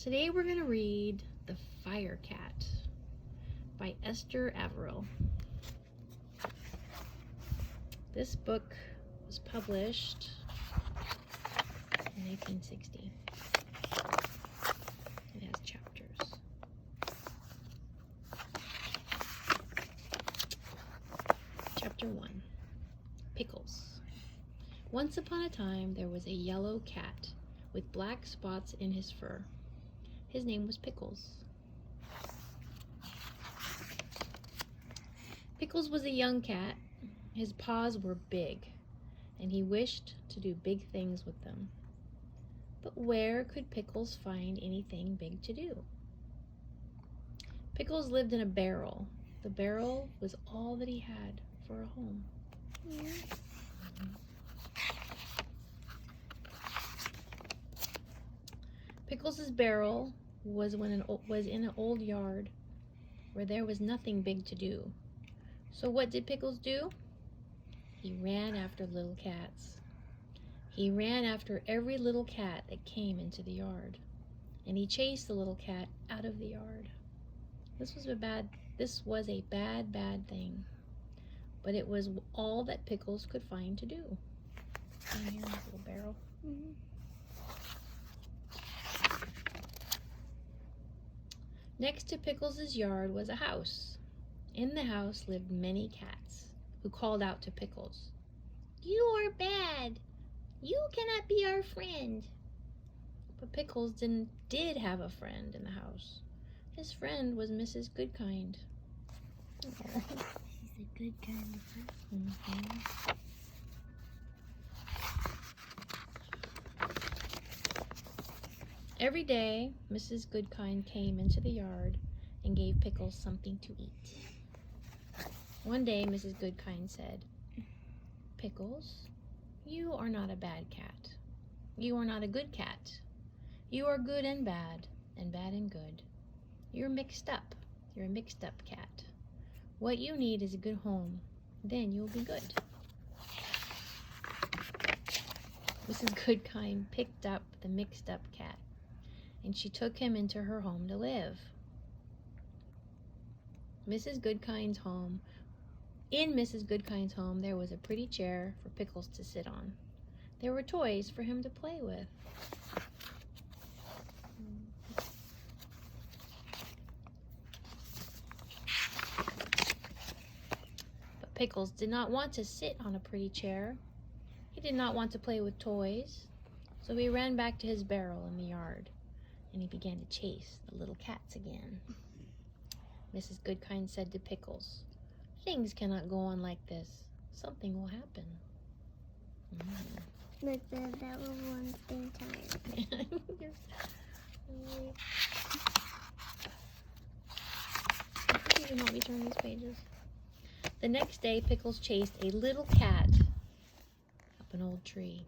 Today we're going to read The Fire Cat by Ester Averill. This book was published in 1860. It has chapters. Chapter 1. Pickles. Once upon a time there was a yellow cat with black spots in his fur. His name was Pickles. Pickles was a young cat. His paws were big, and he wished to do big things with them. But where could Pickles find anything big to do? Pickles lived in a barrel. The barrel was all that he had for a home. Pickles' barrel was in an old yard where there was nothing big to do. So what did Pickles do? He ran after little cats. He ran after every little cat that came into the yard, and he chased the little cat out of the yard. This was a bad thing, but it was all that Pickles could find to do. In here, little barrel. Next to Pickles' yard was a house. In the house lived many cats, who called out to Pickles, "You are bad. You cannot be our friend." But Pickles did have a friend in the house. His friend was Mrs. Goodkind. She's a good kind of person. Every day, Mrs. Goodkind came into the yard and gave Pickles something to eat. One day, Mrs. Goodkind said, "Pickles, you are not a bad cat. You are not a good cat. You are good and bad and good. You're mixed up. You're a mixed up cat. What you need is a good home. Then you'll be good." Mrs. Goodkind picked up the mixed up cat, and she took him into her home to live. In Mrs. Goodkind's home, there was a pretty chair for Pickles to sit on. There were toys for him to play with. But Pickles did not want to sit on a pretty chair. He did not want to play with toys, so he ran back to his barrel in the yard, and he began to chase the little cats again. Mrs. Goodkind said to Pickles, "Things cannot go on like this. Something will happen." Look, that was one thing tired. You can help me turn these pages. The next day, Pickles chased a little cat up an old tree.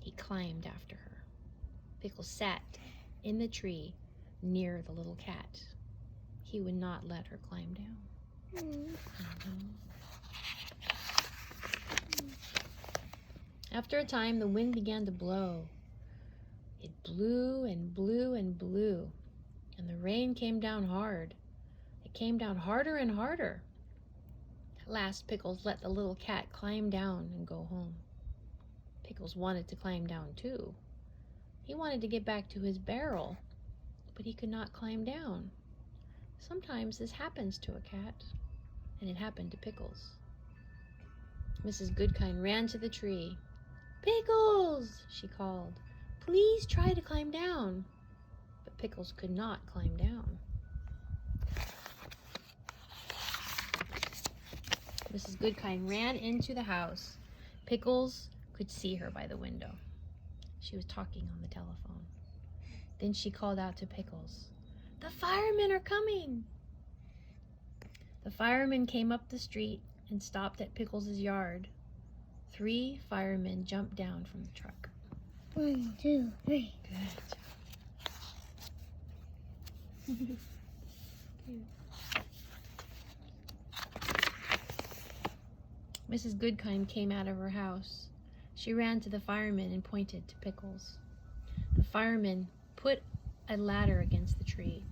He climbed after her. Pickles sat in the tree near the little cat. He would not let her climb down. After a time, the wind began to blow. It blew and blew and blew, and the rain came down hard. It came down harder and harder. At last, Pickles let the little cat climb down and go home. Pickles wanted to climb down too. He wanted to get back to his barrel, but he could not climb down. Sometimes this happens to a cat, and it happened to Pickles. Mrs. Goodkind ran to the tree. "Pickles!" she called. "Please try to climb down." But Pickles could not climb down. Mrs. Goodkind ran into the house. Pickles could see her by the window. She was talking on the telephone. Then she called out to Pickles, "The firemen are coming!" The firemen came up the street and stopped at Pickles' yard. 3 firemen jumped down from the truck. 1, 2, 3. Good. Mrs. Goodkind came out of her house. She ran to the firemen and pointed to Pickles. The firemen put a ladder against the tree.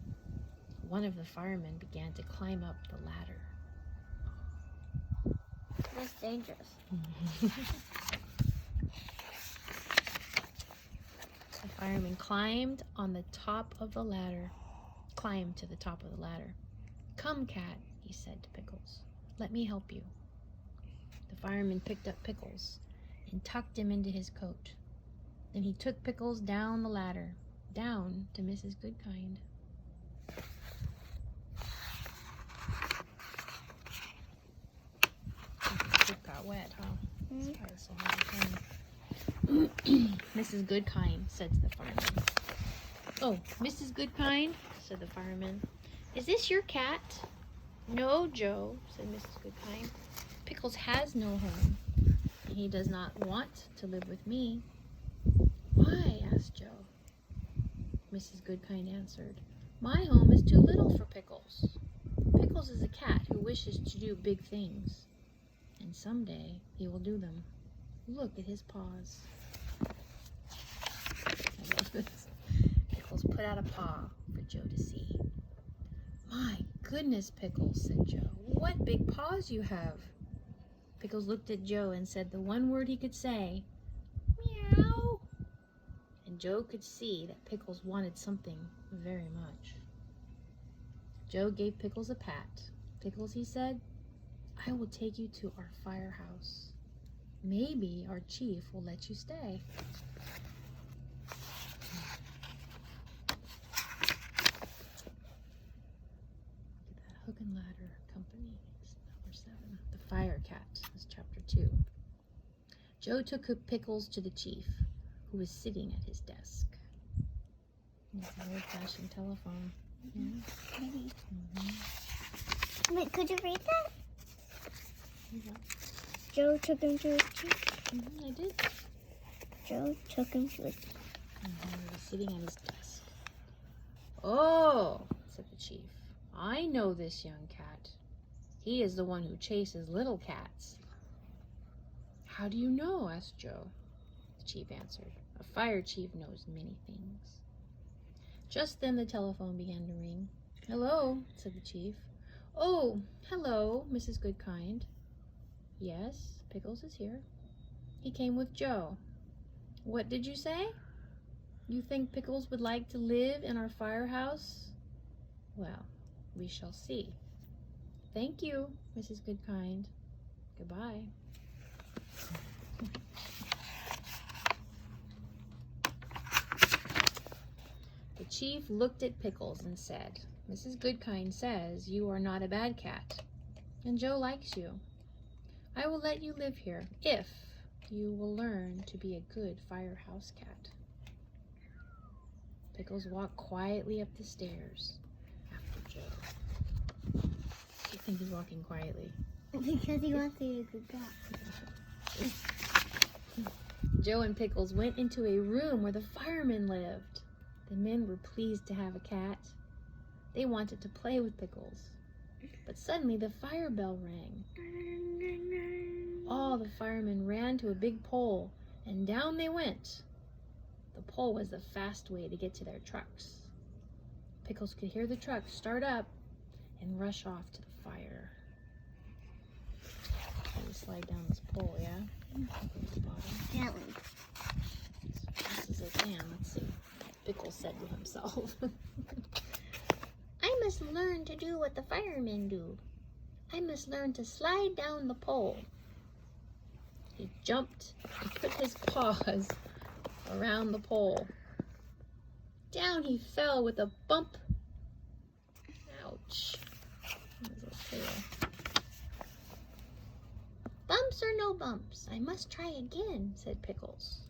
One of the firemen began to climb up the ladder. That's dangerous. The fireman climbed to the top of the ladder. "Come, cat," he said to Pickles. "Let me help you." The fireman picked up Pickles and tucked him into his coat. Then he took Pickles down the ladder, down to Mrs. Goodkind. It got wet, huh? That's why it's so hard to climb. "Mrs. Goodkind," said the fireman. "Oh, Mrs. Goodkind," said the fireman. "Is this your cat?" "No, Joe," said Mrs. Goodkind. "Pickles has no home, and he does not want to live with me." "Why?" asked Joe. Mrs. Goodkind answered, "My home is too little for Pickles. Pickles is a cat who wishes to do big things, and someday he will do them. Look at his paws." I love this. Pickles put out a paw for Joe to see. "My goodness, Pickles," said Joe. "What big paws you have." Pickles looked at Joe and said the one word he could say, "Meow." And Joe could see that Pickles wanted something very much. Joe gave Pickles a pat. "Pickles," he said, "I will take you to our firehouse. Maybe our chief will let you stay." Hook and Ladder Company is number 7. The Fire Cat is chapter 2. Joe took Pickles to the chief, who was sitting at his desk. It's an old-fashioned telephone. Wait, could you read that? Yeah. Joe took him to his chief. I did. Joe took him to his chief. He was sitting at his desk. "Oh," said the chief, "I know this young cat. He is the one who chases little cats." "How do you know?" asked Joe. The chief answered, "A fire chief knows many things." Just then the telephone began to ring. "Hello," said the chief. "Oh, hello, Mrs. Goodkind." "Yes, Pickles is here. He came with Joe." "What did you say? You think Pickles would like to live in our firehouse? Well, we shall see. Thank you, Mrs. Goodkind. Goodbye." The chief looked at Pickles and said, "Mrs. Goodkind says you are not a bad cat, and Joe likes you. I will let you live here if you will learn to be a good firehouse cat." Pickles walked quietly up the stairs after Joe. I think he's walking quietly. Because he wants to be a good cat. Joe and Pickles went into a room where the firemen lived. The men were pleased to have a cat. They wanted to play with Pickles. But suddenly the fire bell rang. All the firemen ran to a big pole, and down they went. The pole was the fast way to get to their trucks. Pickles could hear the truck start up and rush off to the fire. Try to slide down this pole, yeah? Gently. As fast as I can. Let's see. Pickles said to himself. "I must learn to do what the firemen do. I must learn to slide down the pole." He jumped and put his paws around the pole. Down he fell with a bump. Ouch. That was a tail. "Bumps or no bumps, I must try again," said Pickles.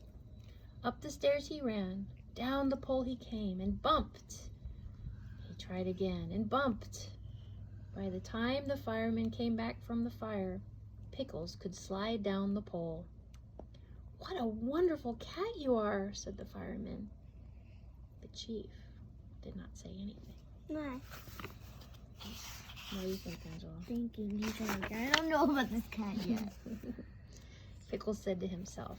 Up the stairs he ran. Down the pole he came and bumped. He tried again and bumped. By the time the firemen came back from the fire, Pickles could slide down the pole. "What a wonderful cat you are," said the fireman. The chief did not say anything. Why? What do you think, Angela? Thinking he's like, I don't know about this cat yet. Pickles said to himself,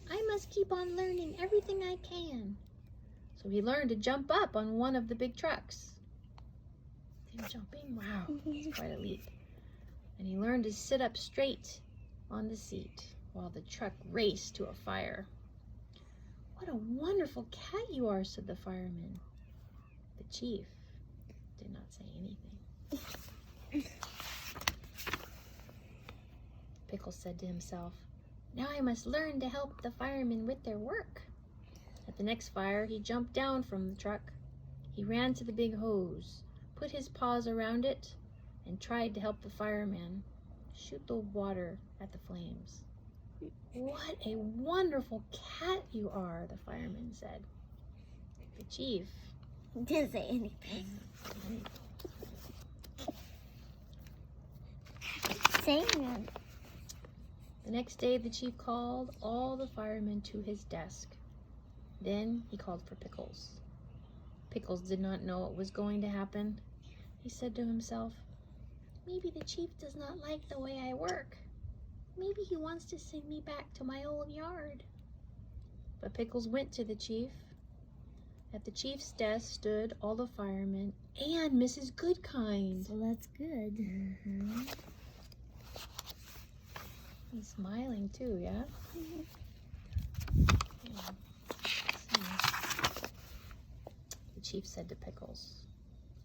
"I must keep on learning everything I can. So he learned to jump up on one of the big trucks. See him jumping? Wow, it's quite a leap. And he learned to sit up straight on the seat while the truck raced to a fire. "What a wonderful cat you are," said the fireman. The chief did not say anything. Pickles said to himself, "Now I must learn to help the firemen with their work." At the next fire, he jumped down from the truck. He ran to the big hose, put his paws around it, and tried to help the fireman shoot the water at the flames. "What a wonderful cat you are," the fireman said. The chief Didn't say anything. Saying it. The next day, the chief called all the firemen to his desk. Then he called for Pickles. Pickles did not know what was going to happen. He said to himself, "Maybe the chief does not like the way I work. Maybe he wants to send me back to my old yard." But Pickles went to the chief. At the chief's desk stood all the firemen and Mrs. Goodkind. So that's good. He's smiling too, yeah? The chief said to Pickles,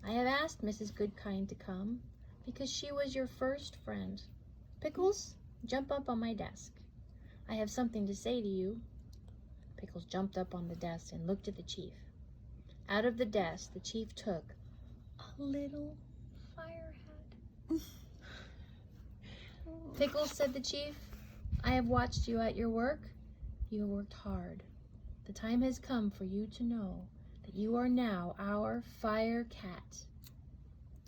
"I have asked Mrs. Goodkind to come because she was your first friend. Pickles, jump up on my desk. I have something to say to you." Pickles jumped up on the desk and looked at the chief. Out of the desk, the chief took a little fire hat. "Pickles," said the chief, "I have watched you at your work. You have worked hard. The time has come for you to know that you are now our fire cat."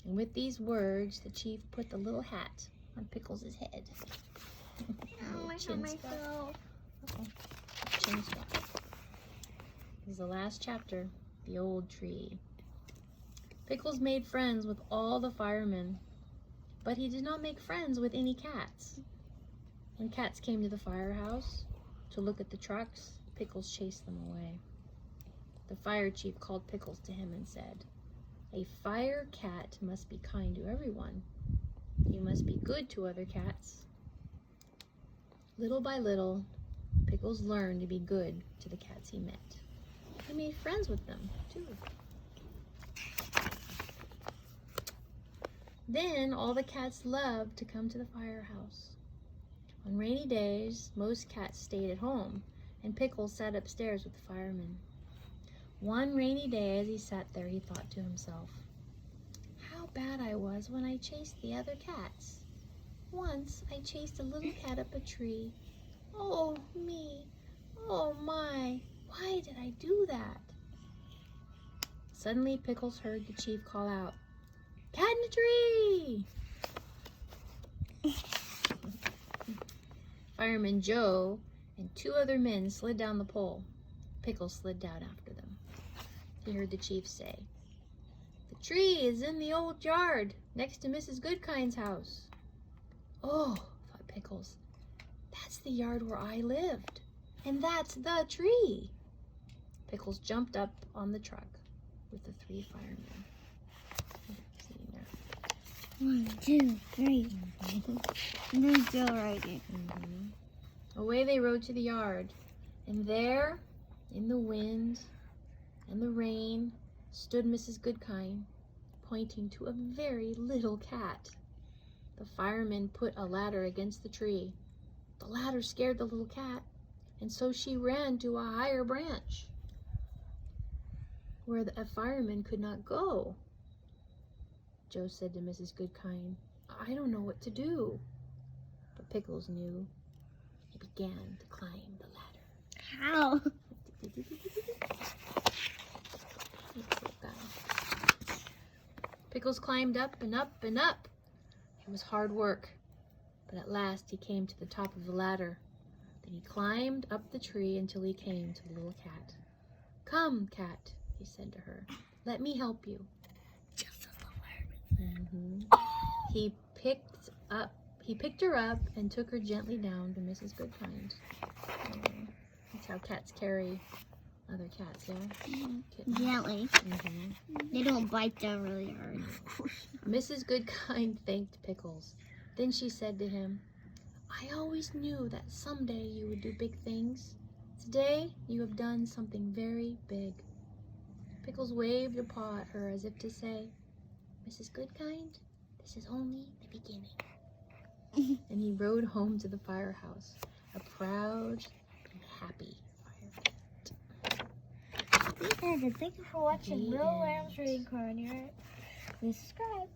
And with these words, the chief put the little hat on Pickles' head. Oh, I hurt myself. Chin strap. This is the last chapter, The Old Tree. Pickles made friends with all the firemen, but he did not make friends with any cats. When cats came to the firehouse to look at the trucks, Pickles chased them away. The fire chief called Pickles to him and said, "A fire cat must be kind to everyone. You must be good to other cats." Little by little, Pickles learned to be good to the cats he met. He made friends with them, too. Then all the cats loved to come to the firehouse. On rainy days, most cats stayed at home, and Pickles sat upstairs with the firemen. One rainy day, as he sat there, he thought to himself, "How bad I was when I chased the other cats. Once I chased a little cat up a tree. Oh, me. Oh, my. Why did I do that?" Suddenly, Pickles heard the chief call out, "Cat in the tree!" Fireman Joe and two other men slid down the pole. Pickles slid down after them. He heard the chief say, "The tree is in the old yard next to Mrs. Goodkind's house." "Oh," thought Pickles, "that's the yard where I lived, and that's the tree." Pickles jumped up on the truck with the three firemen. Sitting there. 1, 2, 3. And they're still riding. Away they rode to the yard, and there, in the wind and the rain, stood Mrs. Goodkind, pointing to a very little cat. The firemen put a ladder against the tree. The ladder scared the little cat, and so she ran to a higher branch where a fireman could not go. Joe said to Mrs. Goodkind, "I don't know what to do." But Pickles knew. He began to climb the ladder. How? Pickles climbed up and up and up. It was hard work, but at last he came to the top of the ladder. Then he climbed up the tree until he came to the little cat. "Come, cat," he said to her. "Let me help you." Just as the fireman said. He picked her up and took her gently down to Mrs. Goodkind. That's how cats carry Other cats, yeah? Mhm. Kittens. Gently. Mhm. They don't bite them really hard. Mrs. Goodkind thanked Pickles. Then she said to him, I always knew that someday you would do big things. Today you have done something very big. Pickles waved a paw at her as if to say, Mrs. Goodkind, this is only the beginning. And he rode home to the firehouse, a proud and happy fire. And thank you for watching The Real Lambs end. Reincarnate. Please subscribe.